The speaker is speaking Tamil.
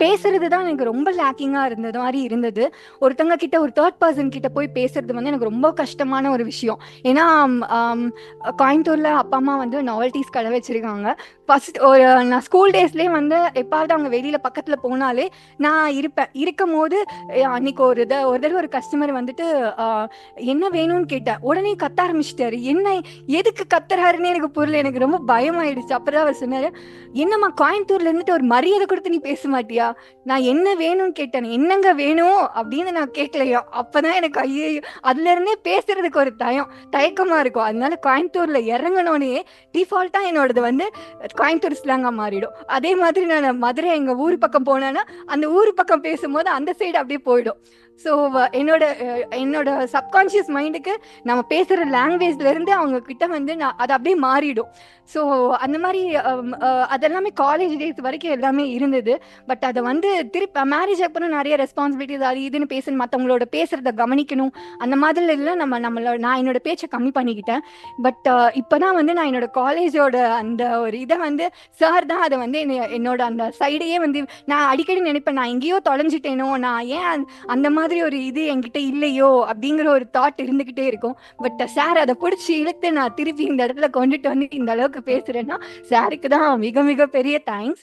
பேசுறது தான் எனக்கு ரொம்ப லேக்கிங்கா இருந்தது மாதிரி இருந்தது. ஒருத்தங்க கிட்ட ஒரு தேர்ட் பர்சன் கிட்ட போய் பேசுறது வந்து எனக்கு ரொம்ப கஷ்டமான ஒரு விஷயம். ஏன்னா ஆம், கோயம்புத்தூர்ல அப்பா அம்மா வந்து நாவல்டிஸ் கடை வச்சிருக்காங்க. ஃபர்ஸ்ட் ஒரு நான் ஸ்கூல் டேஸ்லேயே வந்து எப்பாவது அவங்க வெளியில பக்கத்துல போனாலே நான் இருப்பேன். இருக்கும் போது அன்னைக்கு ஒரு தடவை ஒரு கஸ்டமர் வந்துட்டு ஆஹ், என்ன வேணும்னு கேட்டேன். உடனே கத்த ஆரம்பிச்சிட்டாரு. என்ன எதுக்கு கத்துறாருன்னு எனக்கு புரியல. எனக்கு ரொம்ப பயமாயிடுச்சு. அப்பதான் அவர் சொன்னாரு, என்னம்மா கோயம்புத்தூர்ல இருந்துட்டு ஒரு மரியாதை கொடுத்து நீ பேச மாட்டியா? நான் என்ன வேணும்னு கேட்டேன். என்னங்க வேணும் அப்படின்னு நான் கேட்கலையா. அப்பதான் எனக்கு ஐயோ, அதுல இருந்தே பேசுறதுக்கு ஒரு தயக்கமா இருக்கும். அதனால கோயம்புத்தூர்ல இறங்கணும்னே டிஃபால்ட்டா என்னோடது வந்து கோயம்புத்தூர் ஸ்லாங்கா மாறிடும். அதே மாதிரி நான் மதுரை எங்க ஊர் பக்கம் போனேன்னா அந்த ஊர் பக்கம் பேசும்போது அந்த சைடு அப்படியே போயிடும். ஸோ என்னோட சப்கான்ஷியஸ் மைண்டுக்கு நம்ம பேசுற லாங்குவேஜ்ல இருந்து அவங்க கிட்ட வந்து நான் அது அப்படியே மாறிடும். ஸோ அந்த மாதிரி அதெல்லாமே காலேஜ் டேஸ் வரைக்கும் எல்லாமே இருந்தது. பட் அதை வந்து திருப்பி மேரேஜ் அப்புறம் நிறைய ரெஸ்பான்சிபிலிட்டிஸ் அது இதுன்னு பேசணும், மற்றவங்களோட பேசுறத கவனிக்கணும். அந்த மாதிரி எல்லாம் நான் என்னோட பேச்சை கம்மி பண்ணிக்கிட்டேன். பட் இப்போதான் வந்து நான் என்னோட காலேஜோட அந்த ஒரு இதை வந்து சார் தான் அதை வந்து என்னோட அந்த சைடையே வந்து நான் அடிக்கடி நினைப்பேன், நான் எங்கேயோ தொலைஞ்சிட்டேனோ, நான் ஏன் அந்த மாதிரி ஒரு இது என்கிட்ட இல்லையோ அப்படிங்கிற ஒரு தாட் இருந்துகிட்டே இருக்கும். பட் சார் அதை பிடிச்சி இழுத்து நான் திருப்பி இந்த இடத்துல கொண்டுட்டு வந்து இந்த அளவுக்கு பேசுறேன்னா சாருக்கு தான் மிக மிக பெரிய தேங்க்ஸ்.